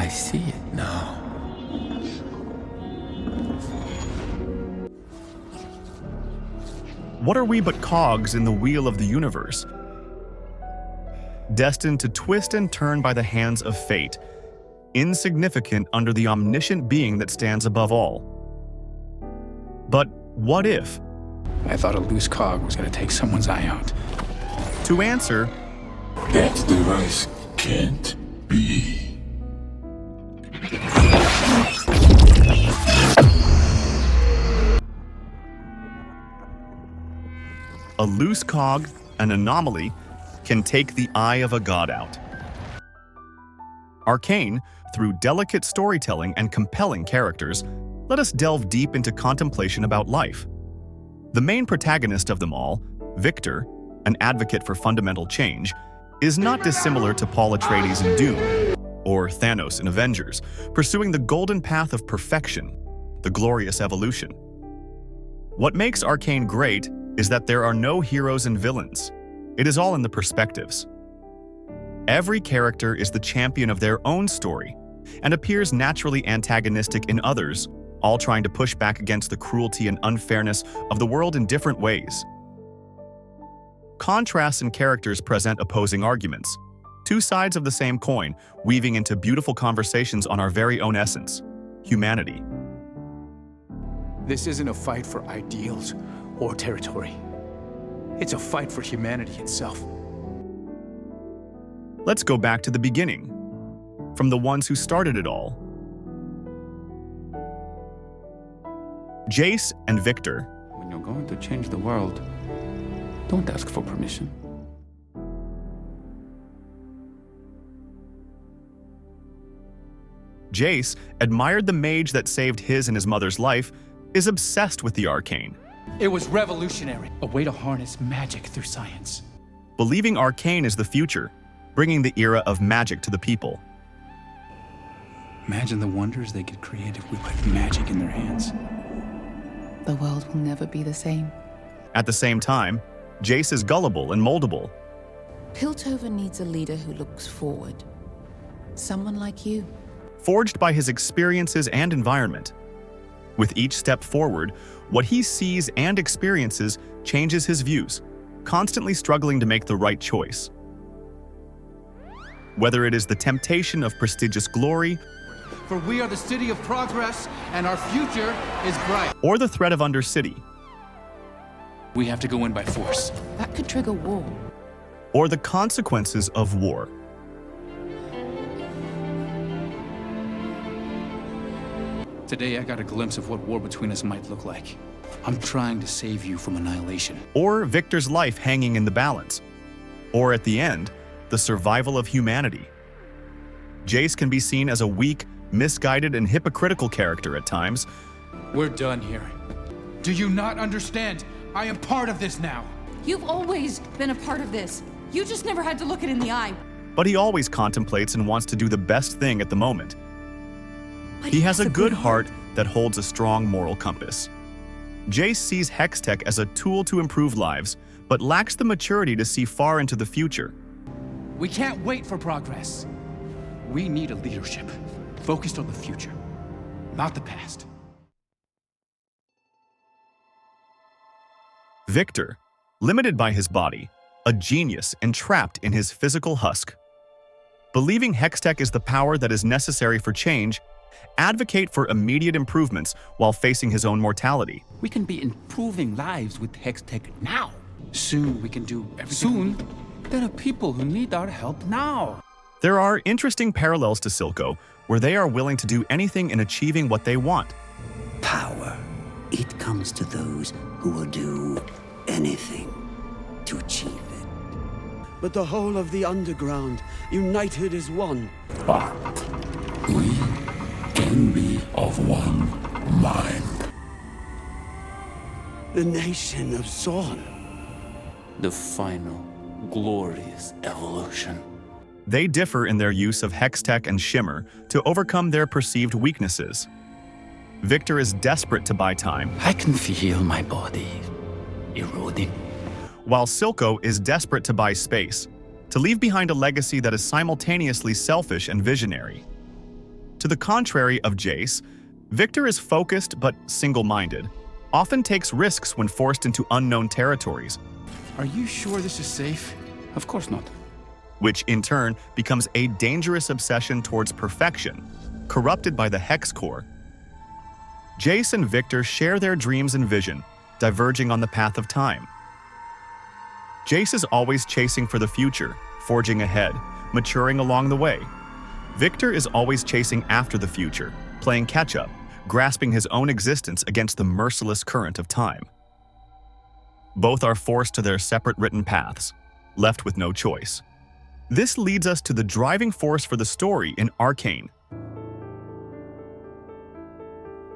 see it now. What are we but cogs in the wheel of the universe, destined to twist and turn by the hands of fate, insignificant under the omniscient being that stands above all? But what if? I thought a loose cog was going to take someone's eye out. To answer, That device can't be. a loose cog, an anomaly, can take the eye of a god out. Arcane, through delicate storytelling and compelling characters, let us delve deep into contemplation about life. The main protagonist of them all, Viktor, an advocate for fundamental change, is not dissimilar to Paul Atreides in Dune, or Thanos in Avengers, pursuing the golden path of perfection, the glorious evolution. What makes Arcane great is that there are no heroes and villains. It is all in the perspectives. Every character is the champion of their own story and appears naturally antagonistic in others, all trying to push back against the cruelty and unfairness of the world in different ways. Contrasts in characters present opposing arguments, two sides of the same coin, weaving into beautiful conversations on our very own essence, humanity. This isn't a fight for ideals or territory. It's a fight for humanity itself. Let's go back to the beginning, from the ones who started it all. Jayce and Viktor. When you're going to change the world, don't ask for permission. Jayce admired the mage that saved his and his mother's life, is obsessed with the arcane. It was revolutionary, a way to harness magic through science. Believing arcane is the future, bringing the era of magic to the people. Imagine the wonders they could create if we put magic in their hands. The world will never be the same. At the same time, Jayce is gullible and moldable. Piltover needs a leader who looks forward. Someone like you. Forged by his experiences and environment. With each step forward, what he sees and experiences changes his views, constantly struggling to make the right choice. Whether it is the temptation of prestigious glory, For we are the city of progress, and our future is bright. or the threat of Undercity, We have to go in by force. That could trigger war. or the consequences of war. Today I got a glimpse of what war between us might look like. I'm trying to save you from annihilation. Or Viktor's life hanging in the balance. Or at the end, the survival of humanity. Jayce can be seen as a weak, misguided, and hypocritical character at times. We're done here. Do you not understand? I am part of this now. You've always been a part of this. You just never had to look it in the eye. But he always contemplates and wants to do the best thing at the moment. But He has a good heart that holds a strong moral compass. Jayce sees Hextech as a tool to improve lives, but lacks the maturity to see far into the future. We can't wait for progress. We need a leadership focused on the future, not the past. Viktor, limited by his body, a genius entrapped in his physical husk. Believing Hextech is the power that is necessary for change, advocate for immediate improvements while facing his own mortality. We can be improving lives with Hextech now. Soon we can do everything. Soon, there are people who need our help now. There are interesting parallels to Silco, where they are willing to do anything in achieving what they want. Power. It comes to those who will do anything to achieve it. But the whole of the underground, united as one. But we can be of one mind. The nation of Zorn. The final, glorious evolution. They differ in their use of Hextech and Shimmer to overcome their perceived weaknesses. Viktor is desperate to buy time, I can feel my body eroding. while Silco is desperate to buy space, to leave behind a legacy that is simultaneously selfish and visionary. To the contrary of Jayce, Viktor is focused but single-minded, often takes risks when forced into unknown territories, Are you sure this is safe? Of course not. which in turn becomes a dangerous obsession towards perfection, corrupted by the hex core. Jayce and Viktor share their dreams and vision, diverging on the path of time. Jayce is always chasing for the future, forging ahead, maturing along the way. Viktor is always chasing after the future, playing catch-up, grasping his own existence against the merciless current of time. Both are forced to their separate written paths, left with no choice. This leads us to the driving force for the story in Arcane.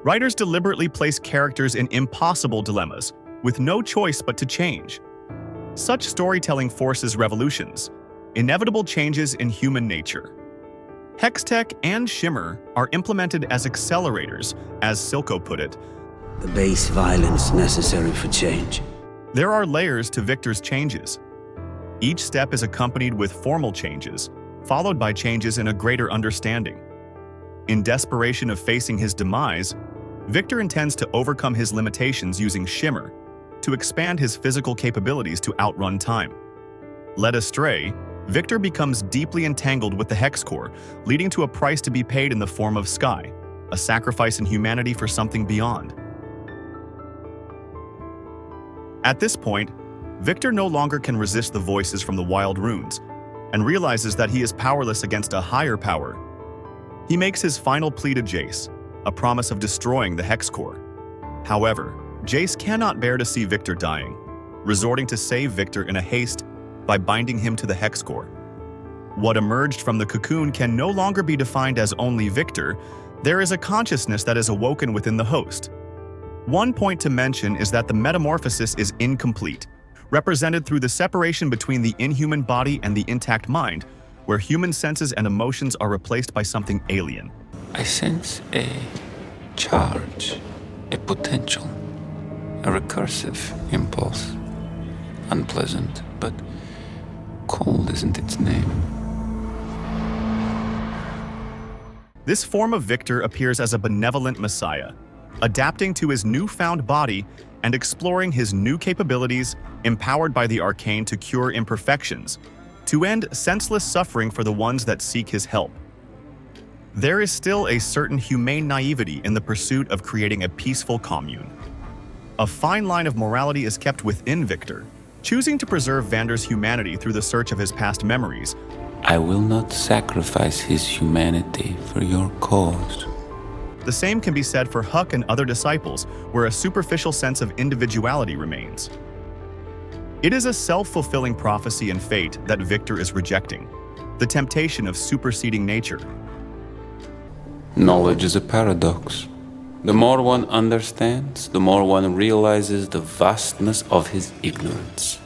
Writers deliberately place characters in impossible dilemmas, with no choice but to change. Such storytelling forces revolutions, inevitable changes in human nature. Hextech and Shimmer are implemented as accelerators, as Silco put it. The base violence necessary for change. There are layers to Viktor's changes. Each step is accompanied with formal changes, followed by changes in a greater understanding. In desperation of facing his demise, Viktor intends to overcome his limitations using Shimmer to expand his physical capabilities to outrun time. Led astray, Viktor becomes deeply entangled with the hex core, leading to a price to be paid in the form of Sky, a sacrifice in humanity for something beyond. At this point, Viktor no longer can resist the voices from the wild runes, and realizes that he is powerless against a higher power. He makes his final plea to Jayce, a promise of destroying the hex core. However, Jayce cannot bear to see Viktor dying, resorting to save Viktor in a haste by binding him to the hex core. What emerged from the cocoon can no longer be defined as only Viktor. There is a consciousness that is awoken within the host. One point to mention is that the metamorphosis is incomplete, represented through the separation between the inhuman body and the intact mind, where human senses and emotions are replaced by something alien. I sense a charge, a potential, a recursive impulse. Unpleasant, but cold isn't its name. This form of Viktor appears as a benevolent messiah, adapting to his newfound body and exploring his new capabilities, empowered by the Arcane to cure imperfections, to end senseless suffering for the ones that seek his help. There is still a certain humane naivety in the pursuit of creating a peaceful commune. A fine line of morality is kept within Viktor, choosing to preserve Vander's humanity through the search of his past memories. I will not sacrifice his humanity for your cause. The same can be said for Huck and other disciples, where a superficial sense of individuality remains. It is a self-fulfilling prophecy and fate that Viktor is rejecting, the temptation of superseding nature. Knowledge is a paradox. The more one understands, the more one realizes the vastness of his ignorance.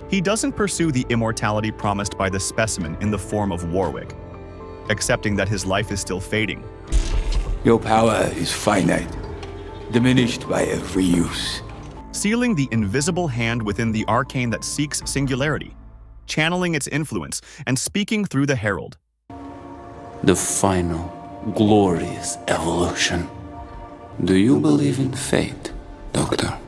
He doesn't pursue the immortality promised by the specimen in the form of Warwick, accepting that his life is still fading. Your power is finite, diminished by every use. Sealing the invisible hand within the arcane that seeks singularity, channeling its influence, and speaking through the herald. The final, glorious evolution. Do you believe in fate, Doctor?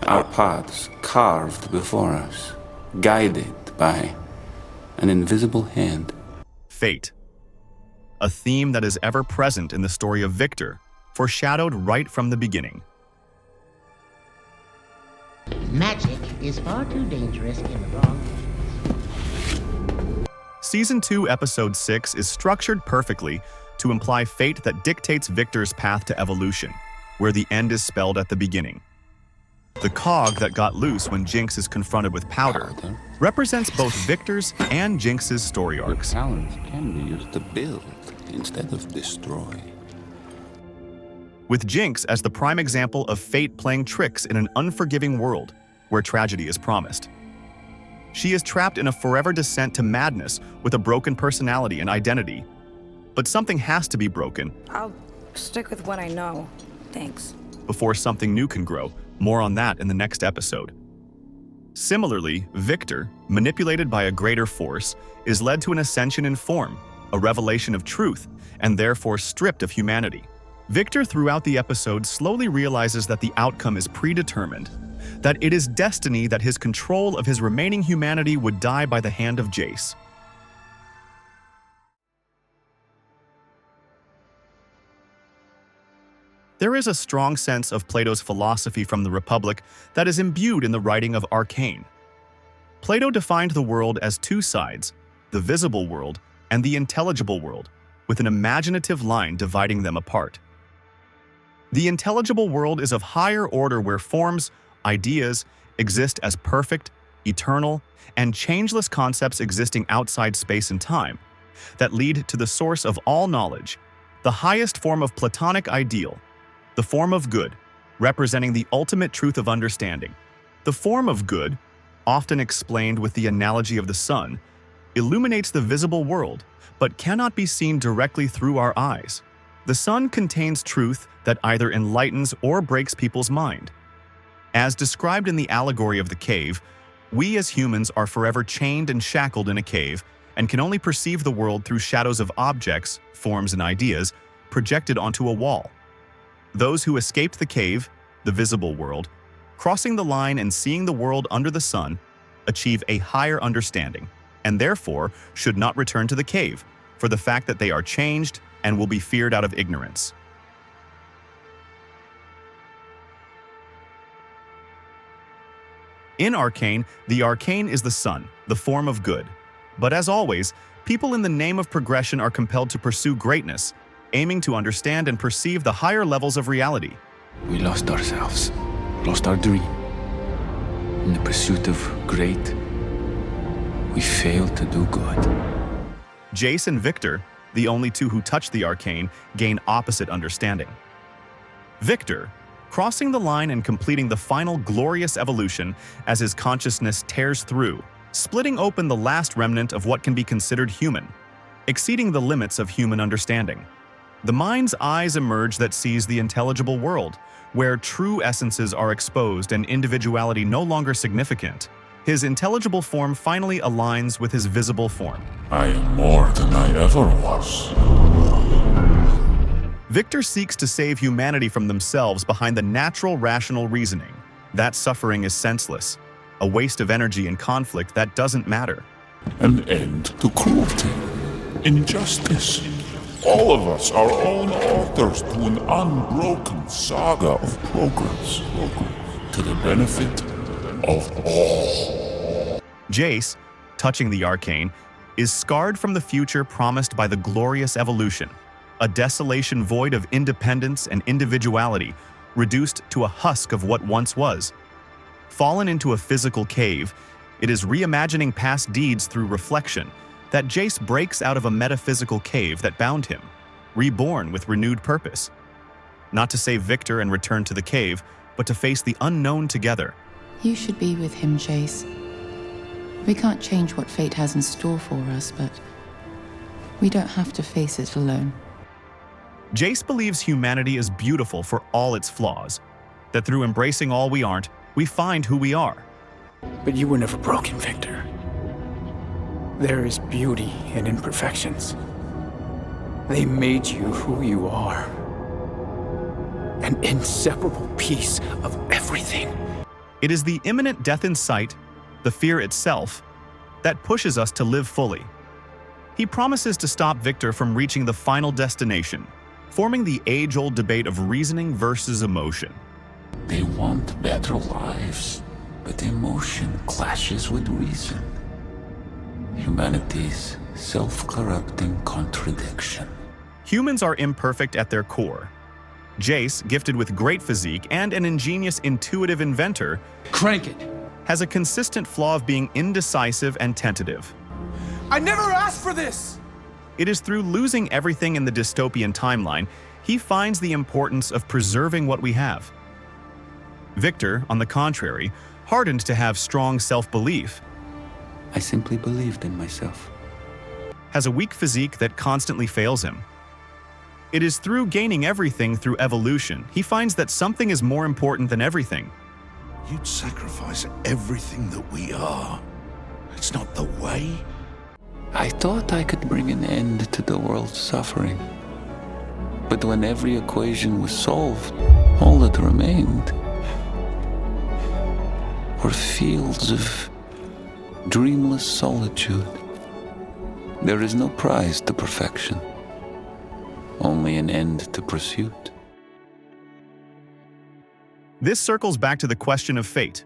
Our paths carved before us, guided by an invisible hand. Fate. A theme that is ever present in the story of Viktor, foreshadowed right from the beginning. Magic is far too dangerous in the wrong hands. Season 2, Episode 6 is structured perfectly to imply fate that dictates Viktor's path to evolution, where the end is spelled at the beginning. The cog that got loose when Jinx is confronted with Powder represents both Viktor's and Jinx's story arcs. Talents can be used to build instead of destroy. With Jinx as the prime example of fate playing tricks in an unforgiving world where tragedy is promised. She is trapped in a forever descent to madness with a broken personality and identity. But something has to be broken. I'll stick with what I know. Thanks. Before something new can grow. More on that in the next episode. Similarly, Viktor, manipulated by a greater force, is led to an ascension in form, a revelation of truth, and therefore stripped of humanity. Viktor, throughout the episode, slowly realizes that the outcome is predetermined, that it is destiny that his control of his remaining humanity would die by the hand of Jayce. There is a strong sense of Plato's philosophy from the Republic that is imbued in the writing of Arcane. Plato defined the world as two sides, the visible world and the intelligible world, with an imaginative line dividing them apart. The intelligible world is of higher order where forms, ideas, exist as perfect, eternal, and changeless concepts existing outside space and time, that lead to the source of all knowledge, the highest form of Platonic ideal, the form of good, representing the ultimate truth of understanding. The form of good, often explained with the analogy of the sun, illuminates the visible world, but cannot be seen directly through our eyes. The sun contains truth that either enlightens or breaks people's mind. As described in the allegory of the cave, we as humans are forever chained and shackled in a cave and can only perceive the world through shadows of objects, forms, and ideas projected onto a wall. Those who escaped the cave, the visible world, crossing the line and seeing the world under the sun, achieve a higher understanding, and therefore should not return to the cave, for the fact that they are changed and will be feared out of ignorance. In Arcane, the arcane is the sun, the form of good. But as always, people in the name of progression are compelled to pursue greatness, aiming to understand and perceive the higher levels of reality. We lost ourselves, lost our dream. In the pursuit of great, we failed to do good. Jayce and Viktor, the only two who touch the arcane, gain opposite understanding. Viktor, crossing the line and completing the final glorious evolution as his consciousness tears through, splitting open the last remnant of what can be considered human, exceeding the limits of human understanding. The mind's eyes emerge that sees the intelligible world, where true essences are exposed and individuality no longer significant. His intelligible form finally aligns with his visible form. I am more than I ever was. Viktor seeks to save humanity from themselves behind the natural, rational reasoning. That suffering is senseless, a waste of energy and conflict that doesn't matter. An end to cruelty, injustice. All of us our own authors to an unbroken saga of progress, to the benefit of all. Jayce, touching the arcane, is scarred from the future promised by the glorious evolution, a desolation void of independence and individuality, reduced to a husk of what once was. Fallen into a physical cave, it is reimagining past deeds through reflection that Jayce breaks out of a metaphysical cave that bound him, reborn with renewed purpose. Not to save Viktor and return to the cave, but to face the unknown together. You should be with him, Jayce. We can't change what fate has in store for us, but we don't have to face it alone. Jayce believes humanity is beautiful for all its flaws, that through embracing all we aren't, we find who we are. But you were never broken, Viktor. There is beauty in imperfections. They made you who you are. An inseparable piece of everything. It is the imminent death in sight, the fear itself, that pushes us to live fully. He promises to stop Viktor from reaching the final destination, forming the age-old debate of reasoning versus emotion. They want better lives, but emotion clashes with reason. Humanity's self-corrupting contradiction. Humans are imperfect at their core. Jayce, gifted with great physique and an ingenious, intuitive inventor, Crank it! Has a consistent flaw of being indecisive and tentative. I never asked for this! It is through losing everything in the dystopian timeline, he finds the importance of preserving what we have. Viktor, on the contrary, hardened to have strong self-belief, I simply believed in myself. Has a weak physique that constantly fails him. It is through gaining everything through evolution, he finds that something is more important than everything. You'd sacrifice everything that we are. It's not the way. I thought I could bring an end to the world's suffering. But when every equation was solved, all that remained were fields of dreamless solitude. There is no prize to perfection, only an end to pursuit. This circles back to the question of fate.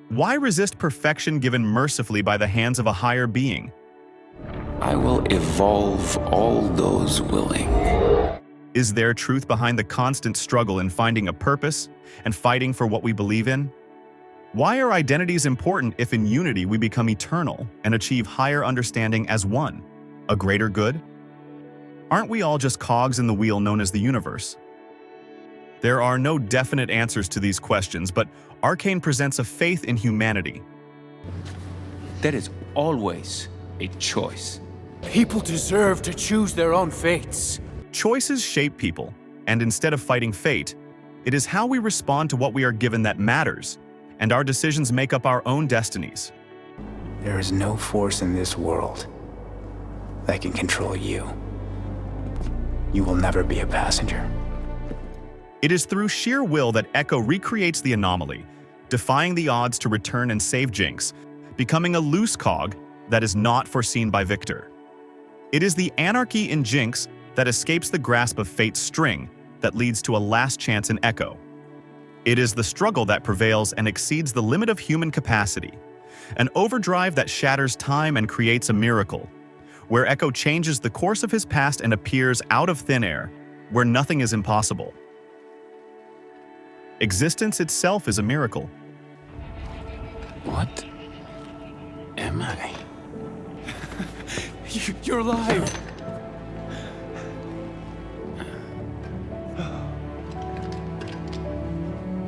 Why resist perfection given mercifully by the hands of a higher being? I will evolve all those willing. Is there truth behind the constant struggle in finding a purpose and fighting for what we believe in? Why are identities important if in unity we become eternal and achieve higher understanding as one, a greater good? Aren't we all just cogs in the wheel known as the universe? There are no definite answers to these questions, but Arcane presents a faith in humanity. There is always a choice. People deserve to choose their own fates. Choices shape people, and instead of fighting fate, it is how we respond to what we are given that matters, and our decisions make up our own destinies. There is no force in this world that can control you. You will never be a passenger. It is through sheer will that Echo recreates the anomaly, defying the odds to return and save Jayce, becoming a loose cog that is not foreseen by Viktor. It is the anarchy in Jayce that escapes the grasp of fate's string that leads to a last chance in Echo. It is the struggle that prevails and exceeds the limit of human capacity, an overdrive that shatters time and creates a miracle, where Echo changes the course of his past and appears out of thin air, where nothing is impossible. Existence itself is a miracle. What am I? You're alive!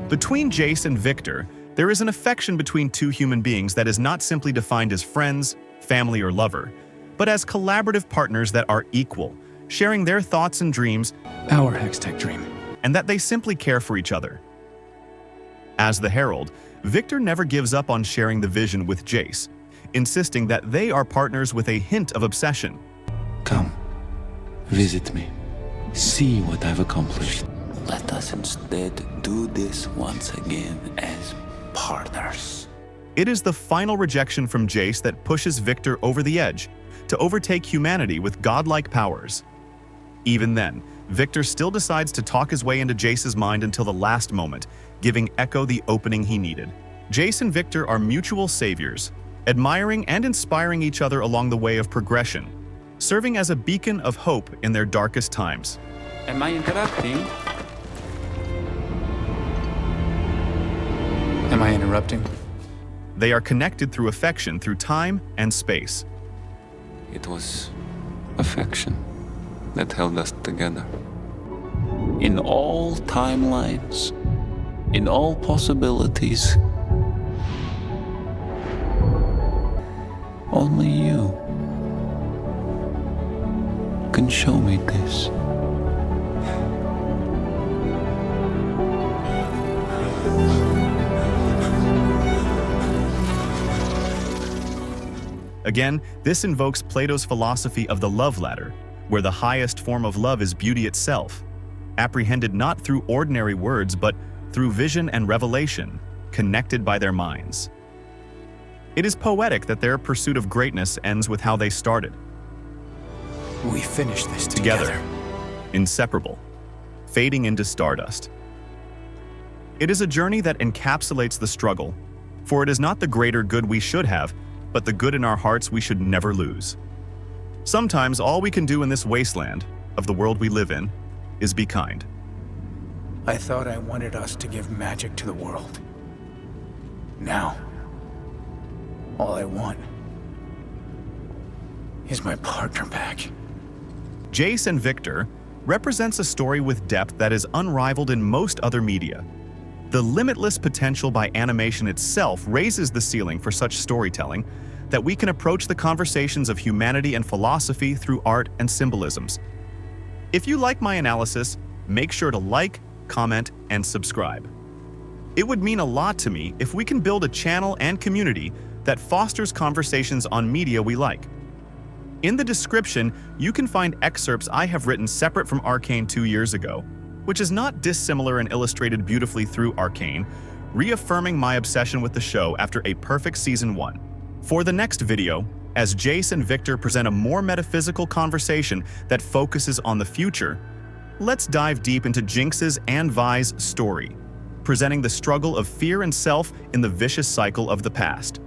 Between Jayce and Viktor, there is an affection between two human beings that is not simply defined as friends, family, or lover, but as collaborative partners that are equal, sharing their thoughts and dreams, Our Hextech dream. and that they simply care for each other. As the Herald, Viktor never gives up on sharing the vision with Jayce, insisting that they are partners with a hint of obsession. Come, visit me. See what I've accomplished. Let us instead do this once again as partners. It is the final rejection from Jayce that pushes Viktor over the edge, to overtake humanity with godlike powers. Even then, Viktor still decides to talk his way into Jayce's mind until the last moment, giving Echo the opening he needed. Jayce and Viktor are mutual saviors, admiring and inspiring each other along the way of progression, serving as a beacon of hope in their darkest times. Am I interrupting? Am I interrupting? They are connected through affection through time and space. It was affection that held us together. In all timelines, in all possibilities, only you can show me this. Again, this invokes Plato's philosophy of the love ladder, where the highest form of love is beauty itself, apprehended not through ordinary words but through vision and revelation, connected by their minds. It is poetic that their pursuit of greatness ends with how they started. We finished this together. Inseparable, fading into stardust. It is a journey that encapsulates the struggle, for it is not the greater good we should have, but the good in our hearts we should never lose. Sometimes all we can do in this wasteland of the world we live in is be kind. I thought I wanted us to give magic to the world. Now, all I want is my partner back. Jayce and Viktor represents a story with depth that is unrivaled in most other media. The limitless potential by animation itself raises the ceiling for such storytelling that we can approach the conversations of humanity and philosophy through art and symbolisms. If you like my analysis, make sure to like, comment, and subscribe. It would mean a lot to me if we can build a channel and community that fosters conversations on media we like. In the description, you can find excerpts I have written separate from Arcane 2 years ago, which is not dissimilar and illustrated beautifully through Arcane, reaffirming my obsession with the show after a perfect Season 1. For the next video, as Jayce and Viktor present a more metaphysical conversation that focuses on the future, let's dive deep into Jinx's and Vi's story, presenting the struggle of fear and self in the vicious cycle of the past.